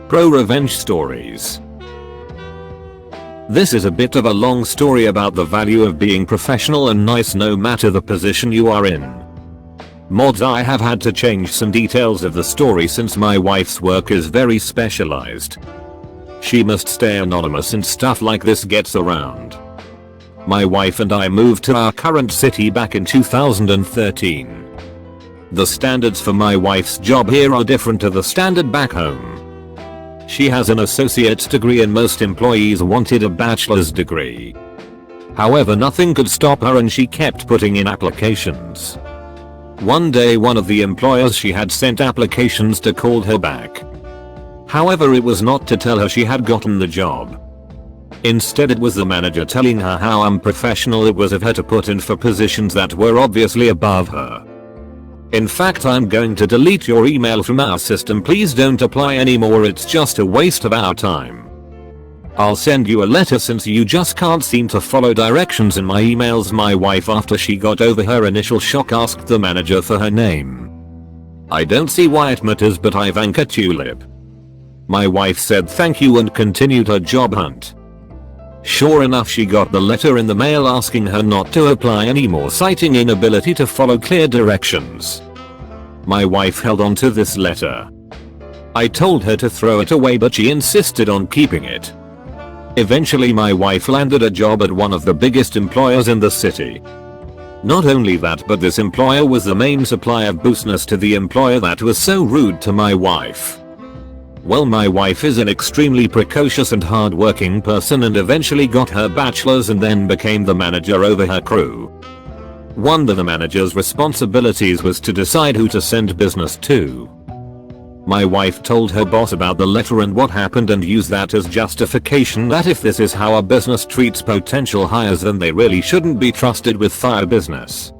Pro Revenge Stories. This is a bit of a long story about the value of being professional and nice no matter the position you are in. Mods, I have had to change some details of the story since my wife's work is very specialized. She must stay anonymous and stuff like this gets around. My wife and I moved to our current city back in 2013. The standards for my wife's job here are different to the standard back home. She has an associate's degree and most employees wanted a bachelor's degree. However, nothing could stop her and she kept putting in applications. One day one of the employers she had sent applications to called her back. However, it was not to tell her she had gotten the job. Instead, it was the manager telling her how unprofessional it was of her to put in for positions that were obviously above her. In fact, I'm going to delete your email from our system. Please don't apply anymore. It's just a waste of our time. I'll send you a letter since you just can't seem to follow directions in my emails. My wife, after she got over her initial shock, asked the manager for her name. I don't see why it matters, but Ivanka Tulip. My wife said thank you and continued her job hunt. Sure enough, she got the letter in the mail asking her not to apply anymore, citing inability to follow clear directions. My wife held on to this letter. I told her to throw it away, but she insisted on keeping it. Eventually my wife landed a job at one of the biggest employers in the city. Not only that, but this employer was the main supplier of business to the employer that was so rude to my wife. Well, my wife is an extremely precocious and hard-working person and eventually got her bachelor's and then became the manager over her crew. One of the manager's responsibilities was to decide who to send business to. My wife told her boss about the letter and what happened and used that as justification that if this is how a business treats potential hires, then they really shouldn't be trusted with fire business.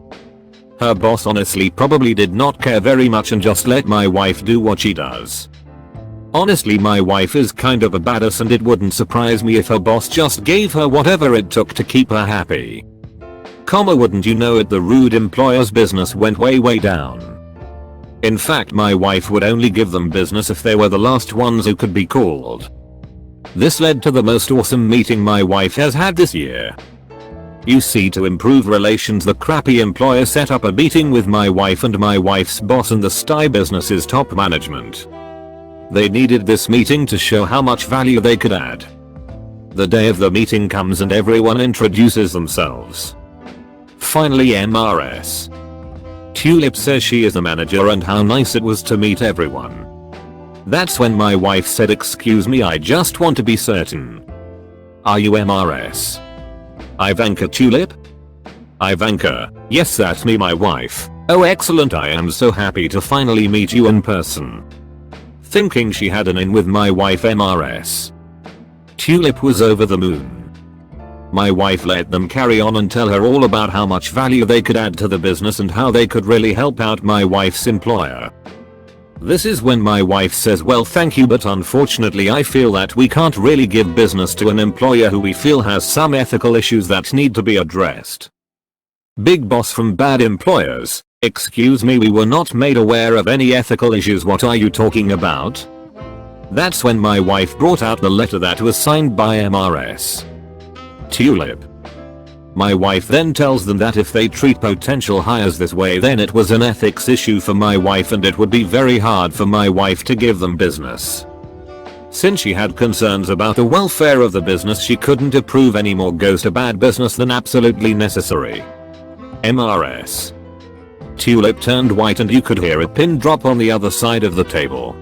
Her boss honestly probably did not care very much and just let my wife do what she does. Honestly, my wife is kind of a badass and it wouldn't surprise me if her boss just gave her whatever it took to keep her happy. Wouldn't you know it, the rude employer's business went way down. In fact, my wife would only give them business if they were the last ones who could be called. This led to the most awesome meeting my wife has had this year. You see, to improve relations, the crappy employer set up a meeting with my wife and my wife's boss and the Sty business's top management. They needed this meeting to show how much value they could add. The day of the meeting comes and everyone introduces themselves. Finally, MRS. Tulip says she is the manager and how nice it was to meet everyone. That's when my wife said, "Excuse me, I just want to be certain. Are you MRS? Ivanka Tulip?" Ivanka: "Yes, that's me, my wife." "Oh, excellent, I am so happy to finally meet you in person." Thinking she had an in with my wife, MRS Tulip was over the moon. My wife let them carry on and tell her all about how much value they could add to the business and how they could really help out my wife's employer. This is when my wife says, "Well, thank you, but unfortunately I feel that we can't really give business to an employer who we feel has some ethical issues that need to be addressed." Big boss from bad employers: "Excuse me, we were not made aware of any ethical issues. What are you talking about?" That's when my wife brought out the letter that was signed by MRS Tulip. My wife then tells them that if they treat potential hires this way, then it was an ethics issue for my wife and it would be very hard for my wife to give them business. Since she had concerns about the welfare of the business, she couldn't approve any more goes to bad business than absolutely necessary. MRS Tulip turned white and you could hear a pin drop on the other side of the table.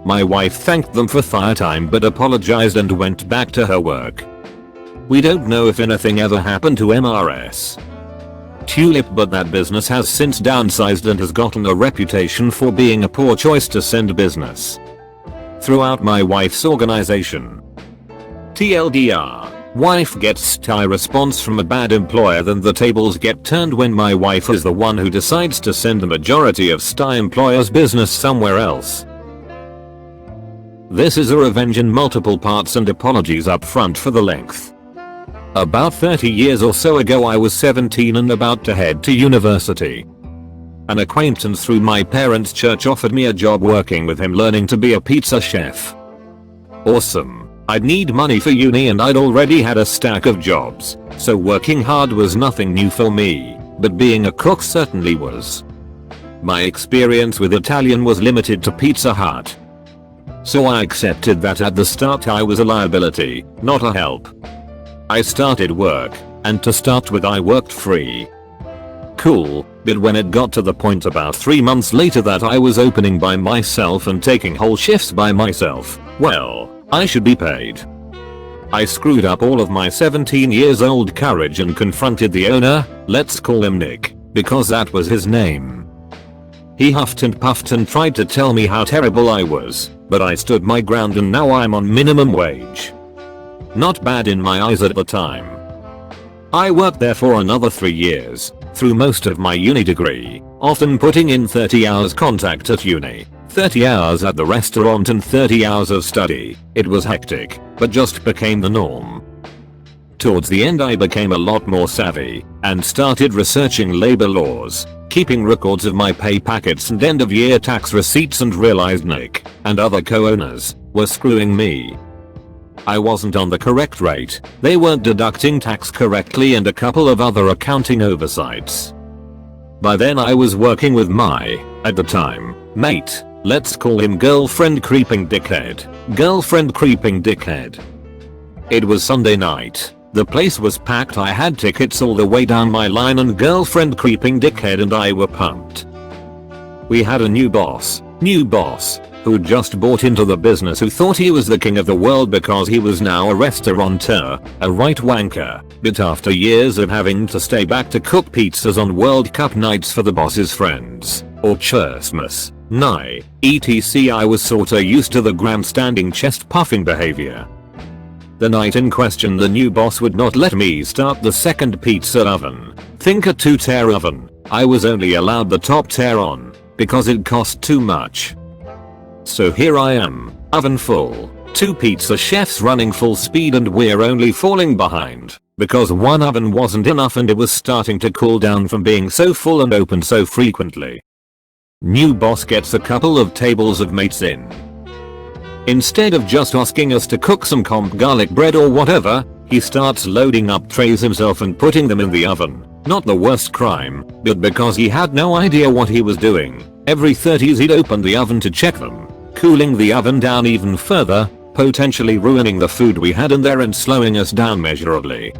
My wife thanked them for fire time but apologized and went back to her work. We don't know if anything ever happened to MRS Tulip, but that business has since downsized and has gotten a reputation for being a poor choice to send business throughout my wife's organization. TLDR: wife gets Sty response from a bad employer, then the tables get turned when my wife is the one who decides to send the majority of Sty employers' business somewhere else. This is a revenge in multiple parts and apologies up front for the length. About 30 years or so ago, I was 17 and about to head to university. An acquaintance through my parents' church offered me a job working with him, learning to be a pizza chef. Awesome. I'd need money for uni and I'd already had a stack of jobs, so working hard was nothing new for me, but being a cook certainly was. My experience with Italian was limited to Pizza Hut. So I accepted that at the start I was a liability, not a help. I started work, and to start with I worked free. Cool, but when it got to the point about 3 months later that I was opening by myself and taking whole shifts by myself, well, I should be paid. I screwed up all of my 17 years old courage and confronted the owner, let's call him Nick, because that was his name. He huffed and puffed and tried to tell me how terrible I was, but I stood my ground and now I'm on minimum wage. Not bad in my eyes at the time. I worked there for another 3 years, through most of my uni degree, often putting in 30 hours contact at uni, 30 hours at the restaurant and 30 hours of study. It was hectic, but just became the norm. Towards the end I became a lot more savvy, and started researching labor laws, keeping records of my pay packets and end of year tax receipts, and realized Nick, and other co-owners, were screwing me. I wasn't on the correct rate, they weren't deducting tax correctly, and a couple of other accounting oversights. By then I was working with my, at the time, mate, let's call him girlfriend creeping dickhead. It was Sunday night. The place was packed, I had tickets all the way down my line, and girlfriend creeping dickhead and I were pumped. We had a new boss, who'd just bought into the business, who thought he was the king of the world because he was now a restaurateur, a right wanker, but after years of having to stay back to cook pizzas on World Cup nights for the boss's friends, or Christmas, etc. I was sorta used to the grandstanding chest puffing behavior. The night in question the new boss would not let me start the second pizza oven. Think a 2-tier oven. I was only allowed the top tier on, because it cost too much. So here I am, oven full, 2 pizza chefs running full speed, and we're only falling behind, because one oven wasn't enough and it was starting to cool down from being so full and opened so frequently. New boss gets a couple of tables of mates in. Instead of just asking us to cook some comp garlic bread or whatever, he starts loading up trays himself and putting them in the oven. Not the worst crime, but because he had no idea what he was doing. Every 30s he'd open the oven to check them, cooling the oven down even further, potentially ruining the food we had in there and slowing us down measurably.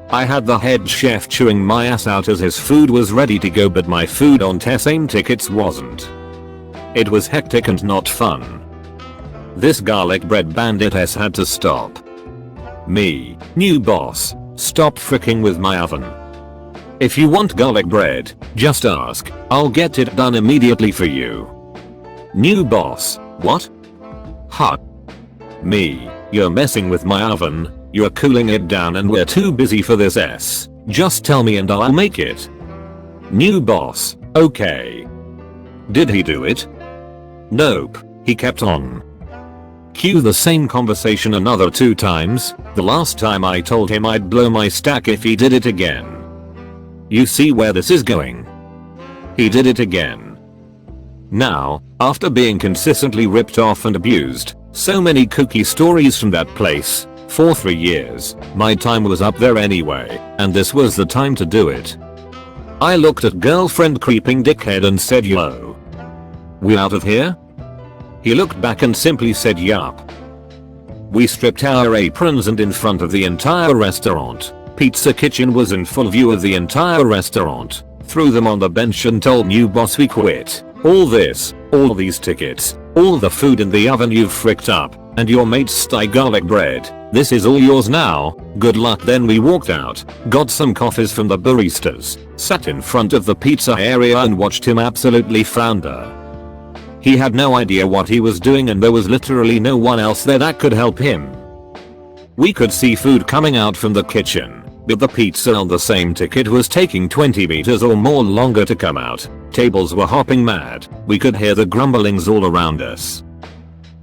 I had the head chef chewing my ass out as his food was ready to go, but my food on same tickets wasn't. It was hectic and not fun. This garlic bread bandit has had to stop. Me, new boss, stop fricking with my oven. If you want garlic bread, just ask, I'll get it done immediately for you. New boss, what? Huh. Me, you're messing with my oven, you're cooling it down and we're too busy for this s. Just tell me and I'll make it. New boss, okay. Did he do it? Nope, he kept on. Cue the same conversation another 2 times, the last time I told him I'd blow my stack if he did it again. You see where this is going? He did it again. Now, after being consistently ripped off and abused, so many cookie stories from that place, for 3 years, my time was up there anyway, and this was the time to do it. I looked at girlfriend creeping dickhead and said, yo. We out of here? He looked back and simply said yup. We stripped our aprons and in front of the entire restaurant, Pizza Kitchen was in full view of the entire restaurant, threw them on the bench and told new boss we quit. All this, all these tickets, all the food in the oven you've fricked up, and your mate's sty garlic bread, this is all yours now, good luck. Then we walked out, got some coffees from the baristas, sat in front of the pizza area and watched him absolutely flounder. He had no idea what he was doing and there was literally no one else there that could help him. We could see food coming out from the kitchen, but the pizza on the same ticket was taking 20 meters or more longer to come out. Tables were hopping mad, we could hear the grumblings all around us.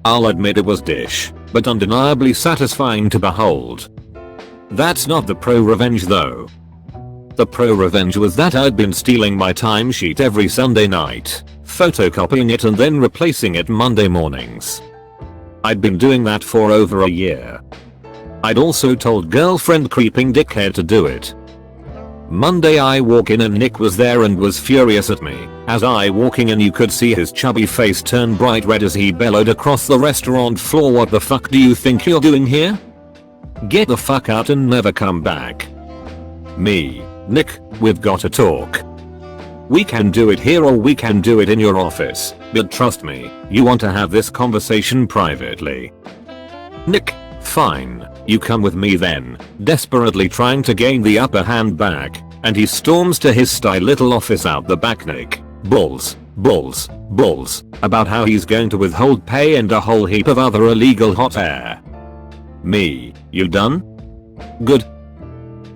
I'll admit it was dish, but undeniably satisfying to behold. That's not the pro-revenge though. The pro-revenge was that I'd been stealing my timesheet every Sunday night, photocopying it and then replacing it Monday mornings. I'd been doing that for over a year. I'd also told girlfriend creeping dickhead to do it. Monday I walk in and Nick was there and was furious at me. As I walking in you could see his chubby face turn bright red as he bellowed across the restaurant floor, "What the fuck do you think you're doing here? Get the fuck out and never come back." Me, "Nick, we've gotta talk. We can do it here or we can do it in your office, but trust me, you want to have this conversation privately." Nick, "Fine, you come with me then," desperately trying to gain the upper hand back, and he storms to his style little office out the back. Nick, bulls, about how he's going to withhold pay and a whole heap of other illegal hot air. Me, "You done? Good.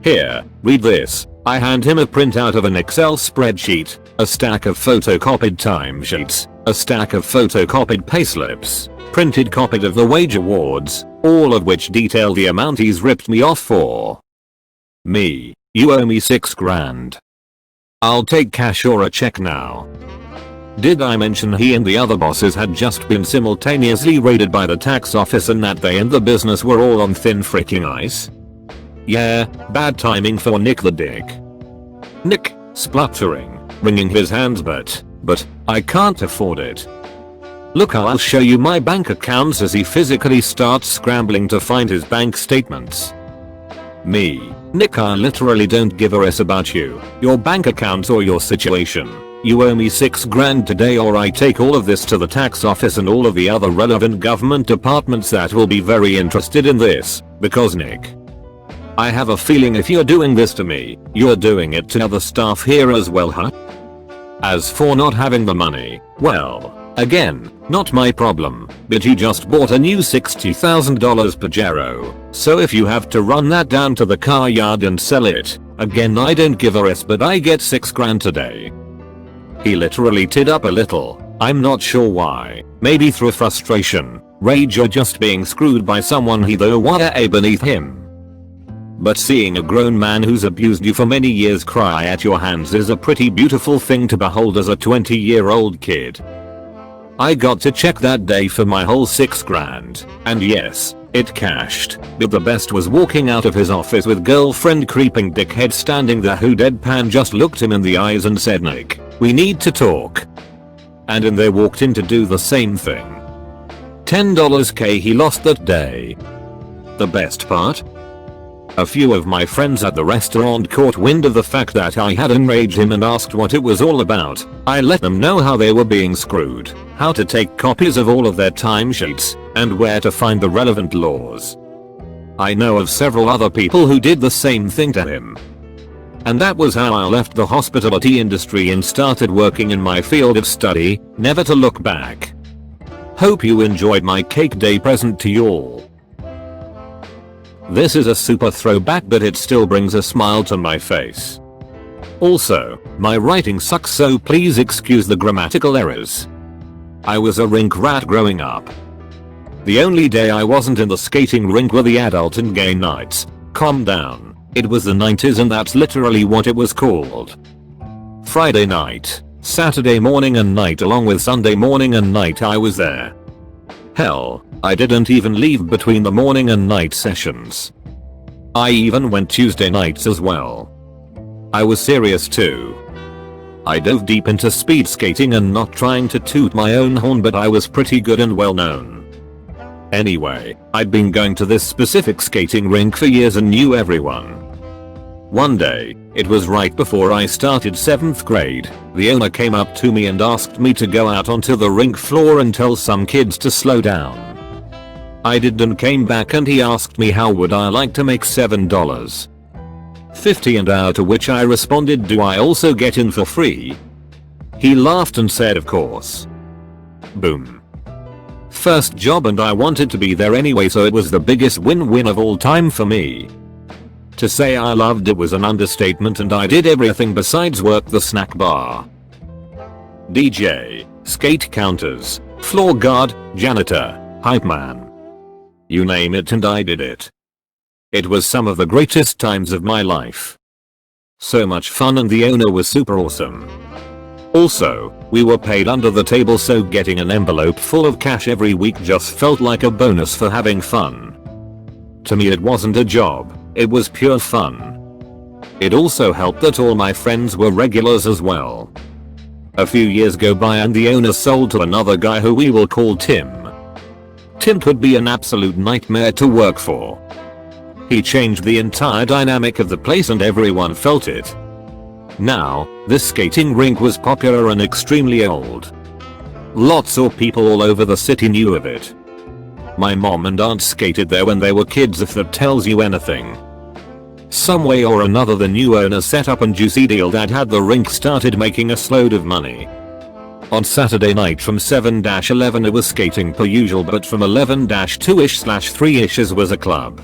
Here, read this." I hand him a printout of an Excel spreadsheet, a stack of photocopied timesheets, a stack of photocopied payslips, printed copied of the wage awards, all of which detail the amount he's ripped me off for. Me, "You owe me 6 grand. I'll take cash or a check now." Did I mention he and the other bosses had just been simultaneously raided by the tax office and that they and the business were all on thin freaking ice? Yeah, bad timing for Nick the dick. Nick, spluttering, wringing his hands, but I can't afford it. "Look, I'll show you my bank accounts," as he physically starts scrambling to find his bank statements. Me, "Nick, I literally don't give a s about you, your bank accounts or your situation. You owe me 6 grand today or I take all of this to the tax office and all of the other relevant government departments that will be very interested in this, because Nick, I have a feeling if you're doing this to me, you're doing it to other staff here as well, huh? As for not having the money, well, again, not my problem, but you just bought a new $60,000 Pajero, so if you have to run that down to the car yard and sell it, again I don't give a s but I get 6 grand today." He literally teared up a little, I'm not sure why, maybe through frustration, rage or just being screwed by someone he though what a beneath him. But seeing a grown man who's abused you for many years cry at your hands is a pretty beautiful thing to behold as a 20-year-old kid. I got to check that day for my whole 6 grand, and yes, it cashed, but the best was walking out of his office with girlfriend creeping dickhead standing there who deadpan just looked him in the eyes and said, "Nick, we need to talk." And in they walked in to do the same thing. $10k he lost that day. The best part? A few of my friends at the restaurant caught wind of the fact that I had enraged him and asked what it was all about. I let them know how they were being screwed, how to take copies of all of their timesheets, and where to find the relevant laws. I know of several other people who did the same thing to him. And that was how I left the hospitality industry and started working in my field of study, never to look back. Hope you enjoyed my cake day present to y'all. This is a super throwback, but it still brings a smile to my face. Also, my writing sucks, so please excuse the grammatical errors. I was a rink rat growing up. The only day I wasn't in the skating rink were the adult and gay nights. Calm down, it was the 90s and that's literally what it was called. Friday night, Saturday morning and night along with Sunday morning and night I was there. Hell, I didn't even leave between the morning and night sessions. I even went Tuesday nights as well. I was serious too. I dove deep into speed skating and not trying to toot my own horn, but I was pretty good and well known. Anyway, I'd been going to this specific skating rink for years and knew everyone. One day, it was right before I started 7th grade, the owner came up to me and asked me to go out onto the rink floor and tell some kids to slow down. I did and came back and he asked me how would I like to make $7.50 an hour, to which I responded, do I also get in for free? He laughed and said of course. Boom. First job and I wanted to be there anyway, so it was the biggest win-win of all time for me. To say I loved it was an understatement, and I did everything besides work the snack bar. DJ, skate counters, floor guard, janitor, hype man. You name it and I did it. It was some of the greatest times of my life. So much fun and the owner was super awesome. Also, We were paid under the table, so getting an envelope full of cash every week just felt like a bonus for having fun. To me it wasn't a job, it was pure fun. It also helped that all my friends were regulars as well. A few years go by and the owner sold to another guy who we will call Tim. Tim could be an absolute nightmare to work for. He changed the entire dynamic of the place and everyone felt it. Now, this skating rink was popular and extremely old. Lots of people all over the city knew of it. My mom and aunt skated there when they were kids, if that tells you anything. Some way or another the new owner set up a juicy deal that had the rink started making a load of money. On Saturday night from 7-11 it was skating per usual, but from 11-2ish/3ish was a club.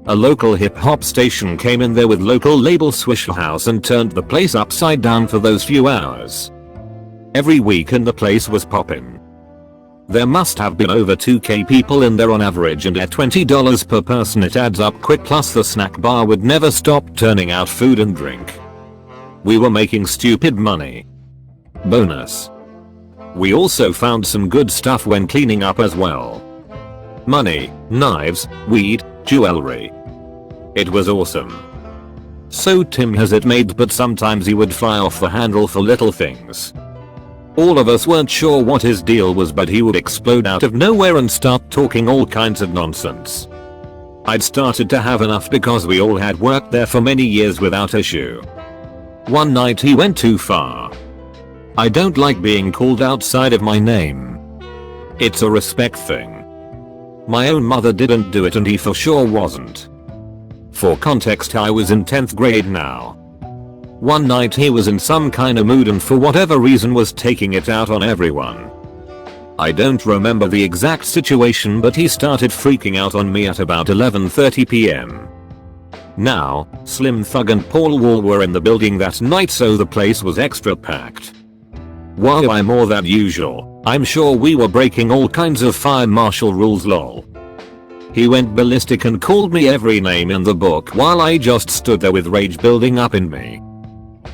A local hip hop station came in there with local label Swisher House and turned the place upside down for those few hours. Every weekend the place was poppin'. There must have been over 2k people in there on average, and at $20 per person it adds up quick, plus the snack bar would never stop turning out food and drink. We were making stupid money. Bonus. We also found some good stuff when cleaning up as well. Money, knives, weed, jewelry. It was awesome. So Tim has it made, but sometimes he would fly off the handle for little things. All of us weren't sure what his deal was, but he would explode out of nowhere and start talking all kinds of nonsense. I'd started to have enough because we all had worked there for many years without issue. One night he went too far. I don't like being called outside of my name. It's a respect thing. My own mother didn't do it and he for sure wasn't. For context, I was in 10th grade now. One night he was in some kind of mood and for whatever reason was taking it out on everyone. I don't remember the exact situation, but he started freaking out on me at about 11:30 p.m. Now, Slim Thug and Paul Wall were in the building that night, so the place was extra packed. Why more than usual? I'm sure we were breaking all kinds of fire marshal rules, lol. He went ballistic and called me every name in the book while I just stood there with rage building up in me.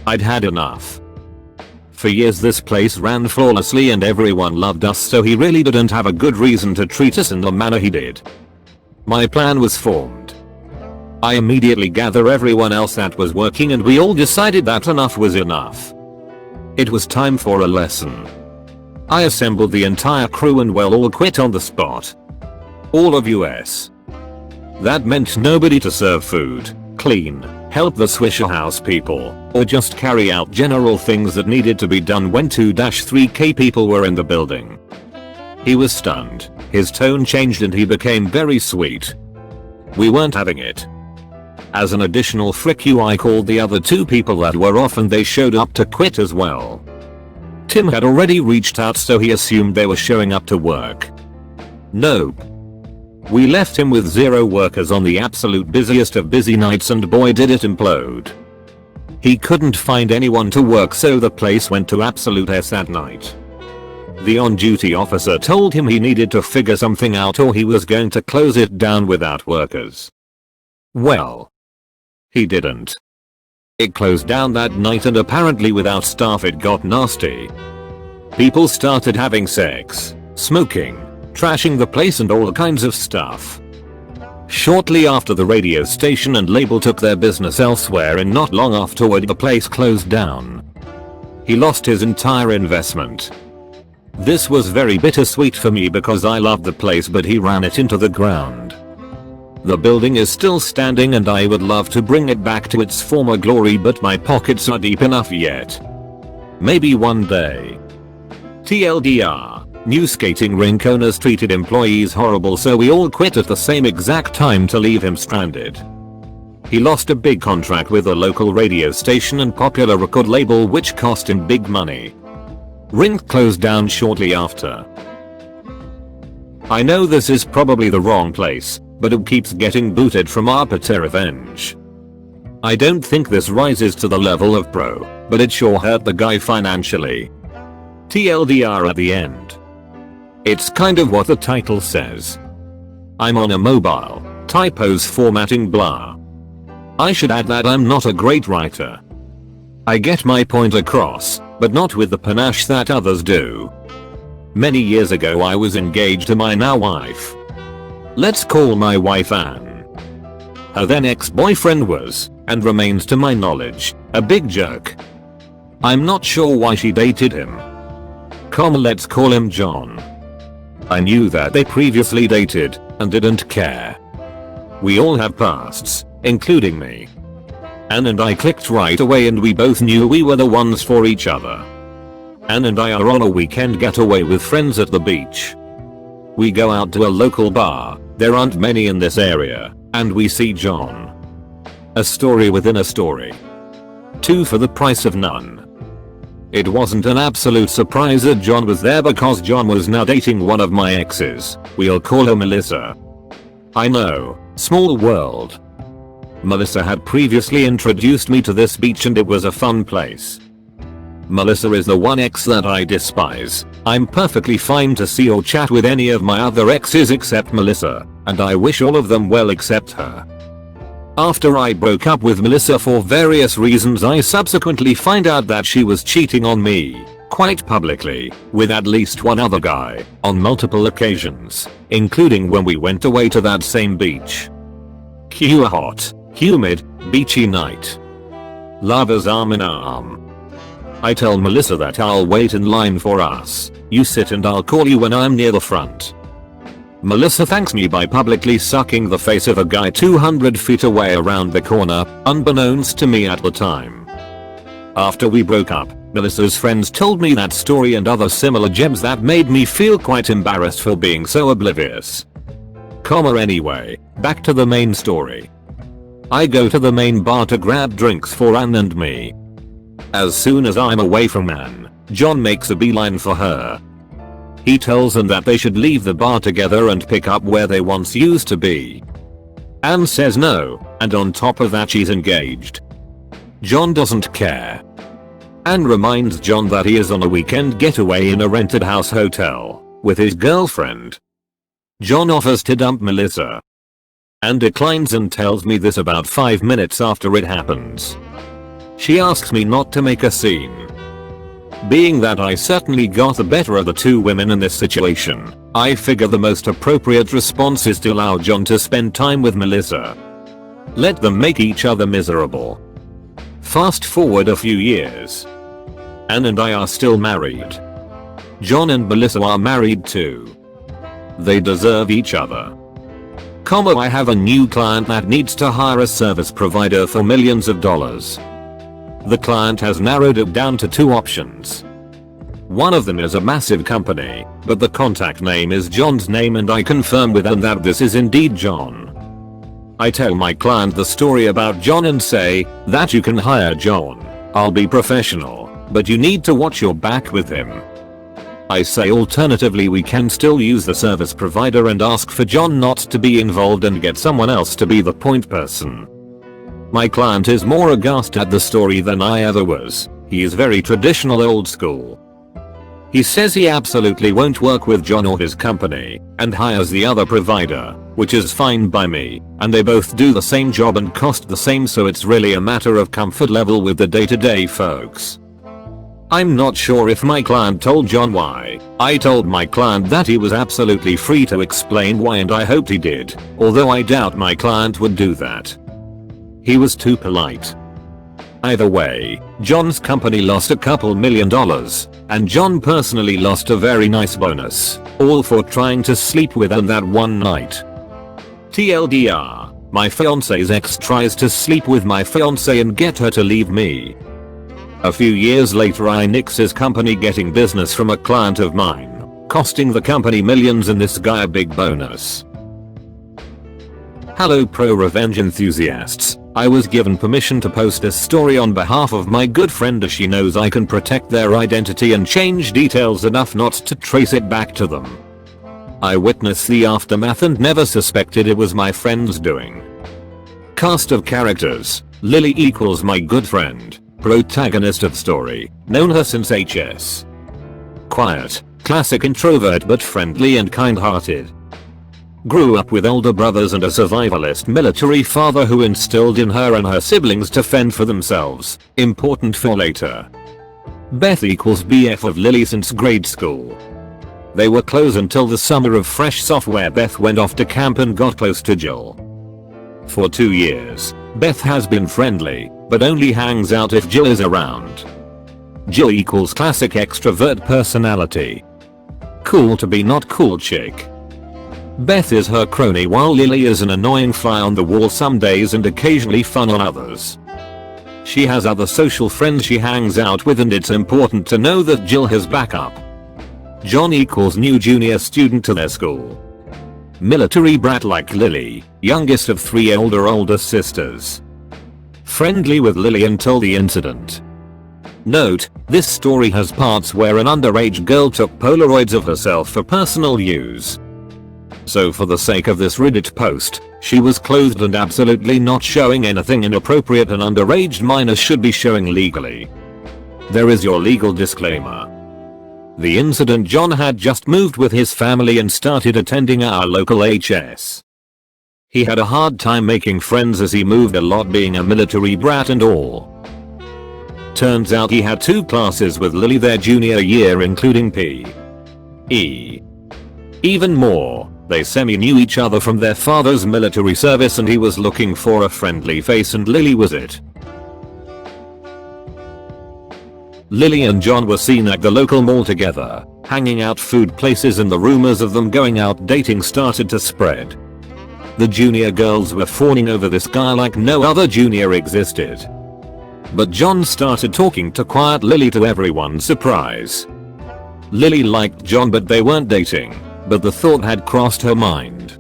I'd had enough. For years this place ran flawlessly and everyone loved us, so he really didn't have a good reason to treat us in the manner he did. My plan was formed. I immediately gathered everyone else that was working and we all decided that enough was enough. It was time for a lesson. I assembled the entire crew and all quit on the spot. All of us. That meant nobody to serve food, clean, help the Swisher House people, or just carry out general things that needed to be done when 2-3k people were in the building. He was stunned, his tone changed and he became very sweet. We weren't having it. As an additional frick you, I called the other 2 people that were off and they showed up to quit as well. Tim had already reached out, so he assumed they were showing up to work. Nope. We left him with 0 workers on the absolute busiest of busy nights, and boy did it implode. He couldn't find anyone to work, so the place went to absolute S that night. The on-duty officer told him he needed to figure something out or he was going to close it down without workers. Well, he didn't. It closed down that night and apparently without staff it got nasty. People started having sex, smoking, trashing the place and all kinds of stuff. Shortly after, the radio station and label took their business elsewhere, and not long afterward the place closed down. He lost his entire investment. This was very bittersweet for me because I loved the place, but he ran it into the ground. The building is still standing and I would love to bring it back to its former glory, but my pockets are deep enough yet. Maybe one day. TLDR. New skating rink owners treated employees horrible, so we all quit at the same exact time to leave him stranded. He lost a big contract with a local radio station and popular record label, which cost him big money. Rink closed down shortly after. I know this is probably the wrong place, but it keeps getting booted from ARPA to revenge. I don't think this rises to the level of pro, but it sure hurt the guy financially. TLDR at the end. It's kind of what the title says. I'm on a mobile, typos, formatting, blah. I should add that I'm not a great writer. I get my point across, but not with the panache that others do. Many years ago I was engaged to my now wife. Let's call my wife Anne. Her then ex-boyfriend was, and remains to my knowledge, a big jerk. I'm not sure why she dated him. Let's call him John. I knew that they previously dated, and didn't care. We all have pasts, including me. Anne and I clicked right away and we both knew we were the ones for each other. Anne and I are on a weekend getaway with friends at the beach. We go out to a local bar, there aren't many in this area, and we see John. A story within a story. Two for the price of none. It wasn't an absolute surprise that John was there because John was now dating one of my exes. We'll call her Melissa. I know, small world. Melissa had previously introduced me to this beach and it was a fun place. Melissa is the one ex that I despise. I'm perfectly fine to see or chat with any of my other exes except Melissa, and I wish all of them well except her. After I broke up with Melissa for various reasons, I subsequently find out that she was cheating on me, quite publicly, with at least one other guy, on multiple occasions, including when we went away to that same beach. Cue a hot, humid, beachy night. Lovers arm in arm. I tell Melissa that I'll wait in line for us, you sit and I'll call you when I'm near the front. Melissa thanks me by publicly sucking the face of a guy 200 feet away around the corner, unbeknownst to me at the time. After we broke up, Melissa's friends told me that story and other similar gems that made me feel quite embarrassed for being so oblivious. Anyway, back to the main story. I go to the main bar to grab drinks for Anne and me. As soon as I'm away from Anne, John makes a beeline for her. He tells them that they should leave the bar together and pick up where they once used to be. Anne says no, and on top of that she's engaged. John doesn't care. Anne reminds John that he is on a weekend getaway in a rented house hotel, with his girlfriend. John offers to dump Melissa. Anne declines and tells me this about 5 minutes after it happens. She asks me not to make a scene. Being that I certainly got the better of the two women in this situation, I figure the most appropriate response is to allow John to spend time with Melissa. Let them make each other miserable. Fast forward a few years. Anne and I are still married. John and Melissa are married too. They deserve each other. I have a new client that needs to hire a service provider for millions of dollars. The client has narrowed it down to two options. One of them is a massive company, but the contact name is John's name and I confirm with them that this is indeed John. I tell my client the story about John and say that you can hire John. I'll be professional, but you need to watch your back with him. I say alternatively we can still use the service provider and ask for John not to be involved and get someone else to be the point person. My client is more aghast at the story than I ever was. He is very traditional old school. He says he absolutely won't work with John or his company, and hires the other provider, which is fine by me, and they both do the same job and cost the same, so it's really a matter of comfort level with the day-to-day folks. I'm not sure if my client told John why. I told my client that he was absolutely free to explain why and I hoped he did, although I doubt my client would do that. He was too polite. Either way, John's company lost a couple $1 million, and John personally lost a very nice bonus, all for trying to sleep with Anne that one night. TLDR, my fiance's ex tries to sleep with my fiance and get her to leave me. A few years later I nix his company getting business from a client of mine, costing the company millions and this guy a big bonus. Hello pro revenge enthusiasts. I was given permission to post a story on behalf of my good friend as she knows I can protect their identity and change details enough not to trace it back to them. I witnessed the aftermath and never suspected it was my friend's doing. Cast of characters: Lily equals my good friend, protagonist of story, known her since HS. Quiet, classic introvert but friendly and kind-hearted. Grew up with older brothers and a survivalist military father who instilled in her and her siblings to fend for themselves, important for later. Beth equals BF of Lily since grade school. They were close until the summer of fresh sophomore. Beth went off to camp and got close to Jill. For 2 years, Beth has been friendly, but only hangs out if Jill is around. Jill equals classic extrovert personality. Cool to be not cool chick. Beth is her crony while Lily is an annoying fly on the wall some days and occasionally fun on others. She has other social friends she hangs out with, and it's important to know that Jill has backup. John equals new junior student to their school. Military brat like Lily, youngest of 3 older sisters. Friendly with Lily until the incident. Note, this story has parts where an underage girl took Polaroids of herself for personal use. So for the sake of this Reddit post, she was clothed and absolutely not showing anything inappropriate an underage minor should be showing legally. There is your legal disclaimer. The incident: John had just moved with his family and started attending our local HS. He had a hard time making friends as he moved a lot, being a military brat and all. Turns out he had 2 classes with Lily their junior year, including PE. Even more, they semi-knew each other from their father's military service, and he was looking for a friendly face and Lily was it. Lily and John were seen at the local mall together, hanging out food places, and the rumors of them going out dating started to spread. The junior girls were fawning over this guy like no other junior existed. But John started talking to quiet Lily, to everyone's surprise. Lily liked John but they weren't dating, but the thought had crossed her mind.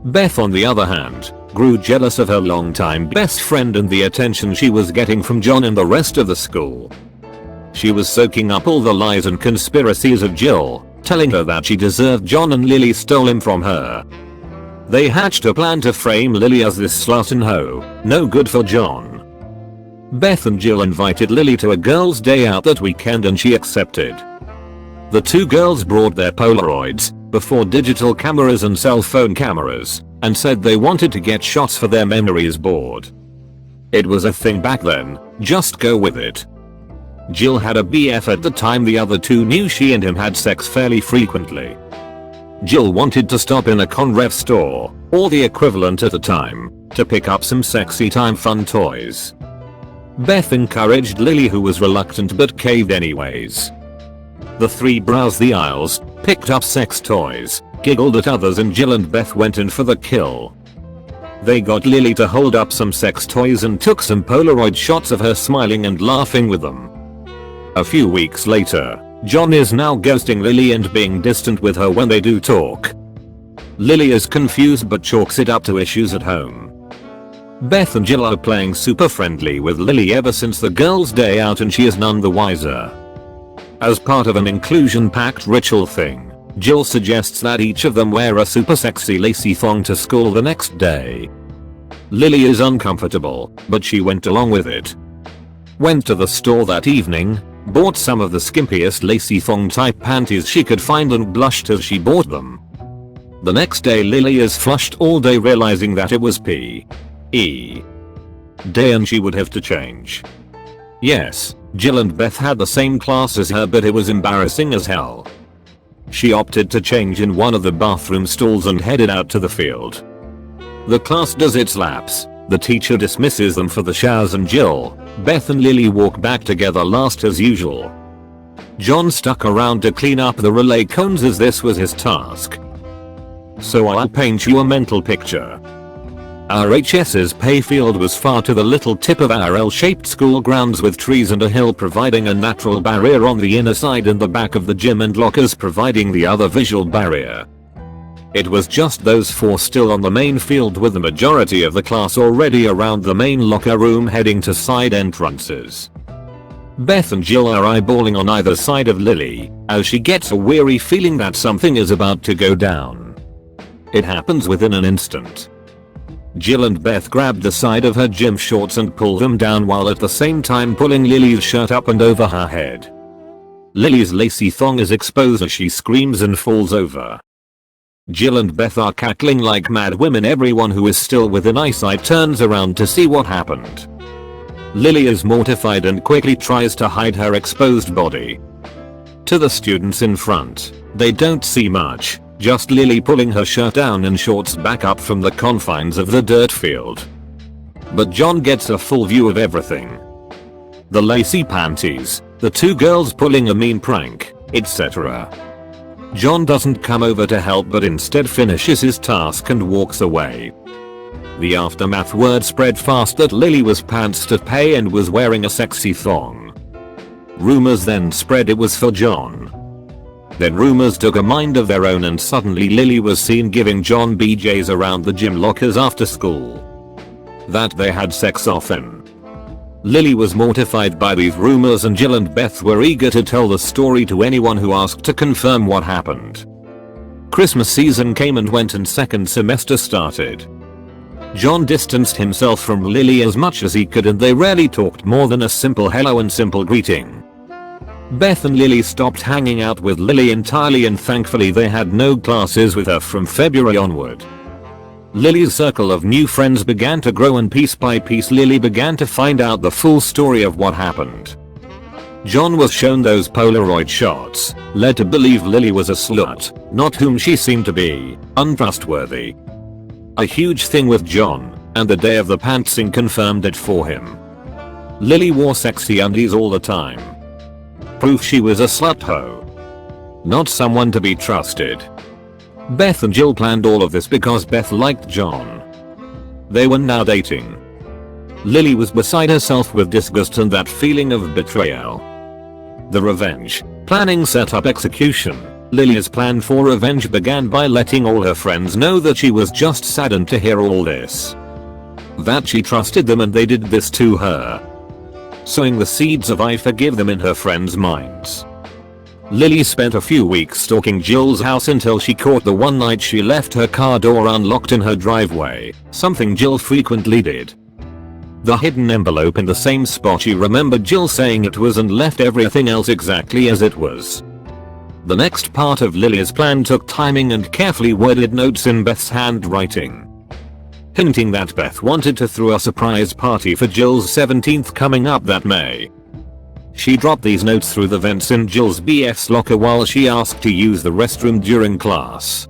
Beth, on the other hand, grew jealous of her longtime best friend and the attention she was getting from John and the rest of the school. She was soaking up all the lies and conspiracies of Jill, telling her that she deserved John and Lily stole him from her. They hatched a plan to frame Lily as this slut and hoe, no good for John. Beth and Jill invited Lily to a girls' day out that weekend and she accepted. The 2 girls brought their Polaroids, before digital cameras and cell phone cameras, and said they wanted to get shots for their memories board. It was a thing back then, just go with it. Jill had a BF at the time. The other 2 knew she and him had sex fairly frequently. Jill wanted to stop in a Conref store, or the equivalent at the time, to pick up some sexy time fun toys. Beth encouraged Lily, who was reluctant but caved anyways. The 3 browsed the aisles, picked up sex toys, giggled at others, and Jill and Beth went in for the kill. They got Lily to hold up some sex toys and took some Polaroid shots of her smiling and laughing with them. A few weeks later, John is now ghosting Lily and being distant with her when they do talk. Lily is confused but chalks it up to issues at home. Beth and Jill are playing super friendly with Lily ever since the girls' day out, and she is none the wiser. As part of an inclusion-packed ritual thing, Jill suggests that each of them wear a super sexy lacy thong to school the next day. Lily is uncomfortable, but she went along with it. Went to the store that evening, bought some of the skimpiest lacy thong type panties she could find and blushed as she bought them. The next day Lily is flushed all day, realizing that it was PE day and she would have to change. Yes, Jill and Beth had the same class as her, but it was embarrassing as hell. She opted to change in one of the bathroom stalls and headed out to the field. The class does its laps, the teacher dismisses them for the showers, and Jill, Beth and Lily walk back together last as usual. John stuck around to clean up the relay cones as this was his task. So I'll paint you a mental picture. Our HS's playfield was far to the little tip of our L-shaped school grounds, with trees and a hill providing a natural barrier on the inner side and the back of the gym, and lockers providing the other visual barrier. It was just those 4 still on the main field, with the majority of the class already around the main locker room heading to side entrances. Beth and Jill are eyeballing on either side of Lily, as she gets a weary feeling that something is about to go down. It happens within an instant. Jill and Beth grabbed the side of her gym shorts and pulled them down, while at the same time pulling Lily's shirt up and over her head. Lily's lacy thong is exposed as she screams and falls over. Jill and Beth are cackling like mad women. Everyone who is still within eyesight turns around to see what happened. Lily is mortified and quickly tries to hide her exposed body. To the students in front, they don't see much, just Lily pulling her shirt down and shorts back up from the confines of the dirt field. But John gets a full view of everything. The lacy panties, the two girls pulling a mean prank, etc. John doesn't come over to help but instead finishes his task and walks away. The aftermath word spread fast that Lily was pantsed at pay and was wearing a sexy thong. Rumors then spread it was for John. Then rumors took a mind of their own and suddenly Lily was seen giving John BJs around the gym lockers after school. That they had sex often. Lily was mortified by these rumors and Jill and Beth were eager to tell the story to anyone who asked to confirm what happened. Christmas season came and went and second semester started. John distanced himself from Lily as much as he could and they rarely talked more than a simple hello and simple greeting. Beth and Lily stopped hanging out with Lily entirely and thankfully they had no classes with her from February onward. Lily's circle of new friends began to grow and piece by piece Lily began to find out the full story of what happened. John was shown those Polaroid shots, led to believe Lily was a slut, not whom she seemed to be, untrustworthy. A huge thing with John, and the day of the pantsing confirmed it for him. Lily wore sexy undies all the time. Proof she was a slut hoe. Not someone to be trusted. Beth and Jill planned all of this because Beth liked John. They were now dating. Lily was beside herself with disgust and that feeling of betrayal. The revenge planning set up execution. Lily's plan for revenge began by letting all her friends know that she was just saddened to hear all this. That she trusted them and they did this to her. Sowing the seeds of I forgive them in her friends' minds. Lily spent a few weeks stalking Jill's house until she caught the one night she left her car door unlocked in her driveway, something Jill frequently did. The hidden envelope in the same spot she remembered Jill saying it was and left everything else exactly as it was. The next part of Lily's plan took timing and carefully worded notes in Beth's handwriting, hinting that Beth wanted to throw a surprise party for Jill's 17th coming up that May. She dropped these notes through the vents in Jill's BF's locker while she asked to use the restroom during class.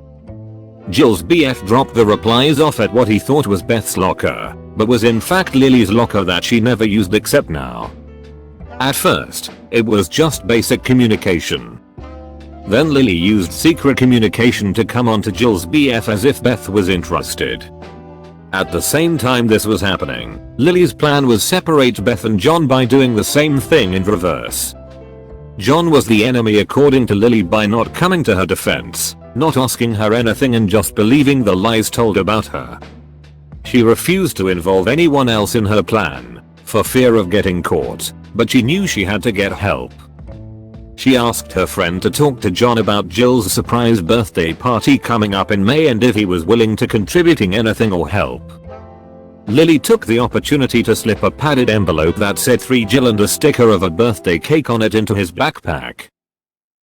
Jill's BF dropped the replies off at what he thought was Beth's locker, but was in fact Lily's locker that she never used except now. At first, it was just basic communication. Then Lily used secret communication to come onto Jill's BF as if Beth was interested. At the same time this was happening, Lily's plan was separate Beth and John by doing the same thing in reverse. John was the enemy according to Lily by not coming to her defense, not asking her anything and just believing the lies told about her. She refused to involve anyone else in her plan, for fear of getting caught, but she knew she had to get help. She asked her friend to talk to John about Jill's surprise birthday party coming up in May and if he was willing to contributing anything or help. Lily took the opportunity to slip a padded envelope that said 3 Jill and a sticker of a birthday cake on it into his backpack.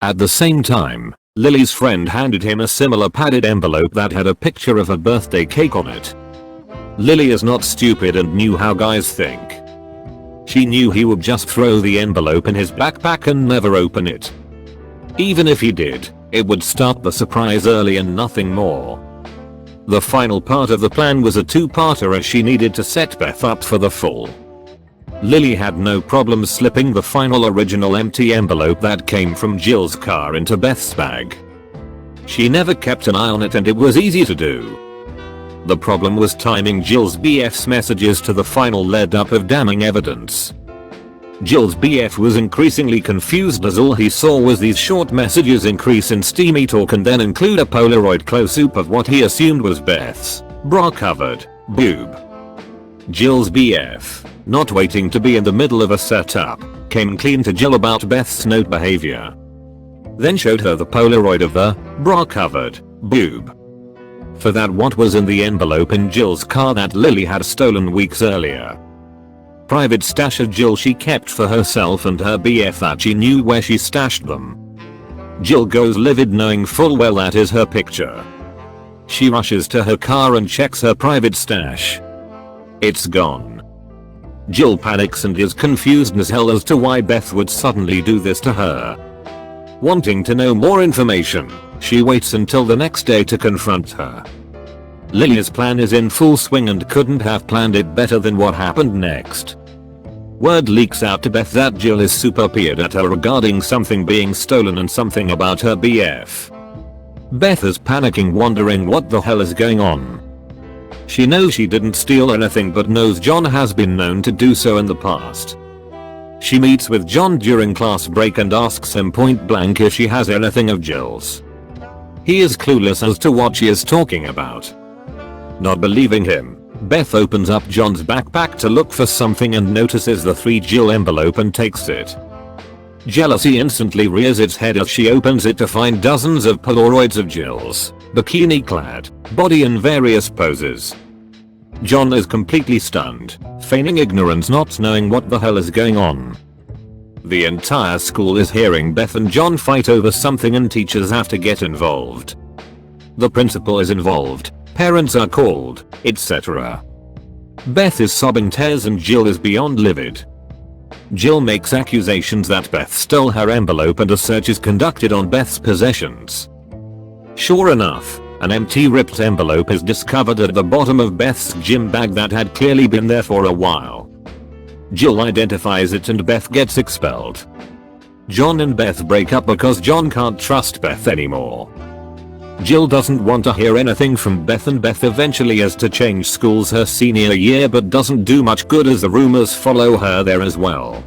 At the same time, Lily's friend handed him a similar padded envelope that had a picture of a birthday cake on it. Lily is not stupid and knew how guys think. She knew he would just throw the envelope in his backpack and never open it. Even if he did, it would start the surprise early and nothing more. The final part of the plan was a two-parter as she needed to set Beth up for the full. Lily had no problem slipping the final original empty envelope that came from Jill's car into Beth's bag. She never kept an eye on it and it was easy to do. The problem was timing Jill's BF's messages to the final lead up of damning evidence. Jill's BF was increasingly confused as all he saw was these short messages increase in steamy talk and then include a Polaroid close-up of what he assumed was Beth's bra-covered boob. Jill's BF, not waiting to be in the middle of a setup, came clean to Jill about Beth's note behavior. Then showed her the Polaroid of the bra-covered boob. For that what was in the envelope in Jill's car that Lily had stolen weeks earlier. Private stash of Jill she kept for herself and her BF that she knew where she stashed them. Jill goes livid knowing full well that is her picture. She rushes to her car and checks her private stash. It's gone. Jill panics and is confused as hell as to why Beth would suddenly do this to her. Wanting to know more information, she waits until the next day to confront her. Lily's plan is in full swing and couldn't have planned it better than what happened next. Word leaks out to Beth that Jill is super peeved at her regarding something being stolen and something about her BF. Beth is panicking, wondering what the hell is going on. She knows she didn't steal anything but knows John has been known to do so in the past. She meets with John during class break and asks him point blank if she has anything of Jill's. He is clueless as to what she is talking about. Not believing him, Beth opens up John's backpack to look for something and notices the 3 Jill envelope and takes it. Jealousy instantly rears its head as she opens it to find dozens of Polaroids of Jill's bikini-clad body in various poses. John is completely stunned, feigning ignorance, not knowing what the hell is going on. The entire school is hearing Beth and John fight over something and teachers have to get involved. The principal is involved, parents are called, etc. Beth is sobbing tears and Jill is beyond livid. Jill makes accusations that Beth stole her envelope and a search is conducted on Beth's possessions. Sure enough, an empty ripped envelope is discovered at the bottom of Beth's gym bag that had clearly been there for a while. Jill identifies it and Beth gets expelled. John and Beth break up because John can't trust Beth anymore. Jill doesn't want to hear anything from Beth and Beth eventually has to change schools her senior year but doesn't do much good as the rumors follow her there as well.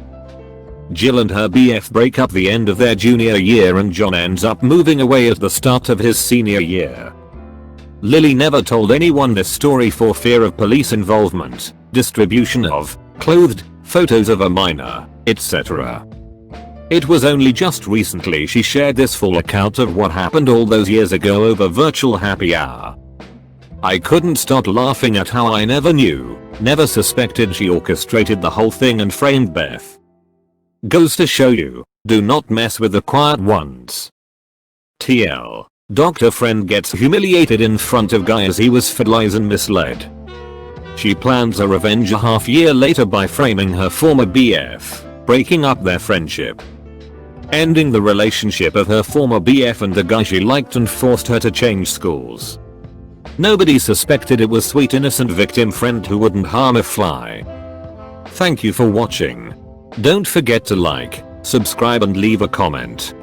Jill and her BF break up the end of their junior year and John ends up moving away at the start of his senior year. Lily never told anyone this story for fear of police involvement, distribution of clothed photos of a minor, etc. It was only just recently she shared this full account of what happened all those years ago over virtual happy hour. I couldn't stop laughing at how I never knew, never suspected she orchestrated the whole thing and framed Beth. Goes to show you, do not mess with the quiet ones. TL. Dr. Friend gets humiliated in front of guy as he was fertilized and misled. She plans a revenge a half year later by framing her former BF, breaking up their friendship. Ending the relationship of her former BF and the guy she liked and forced her to change schools. Nobody suspected it was sweet innocent victim friend who wouldn't harm a fly. Thank you for watching. Don't forget to like, subscribe and leave a comment.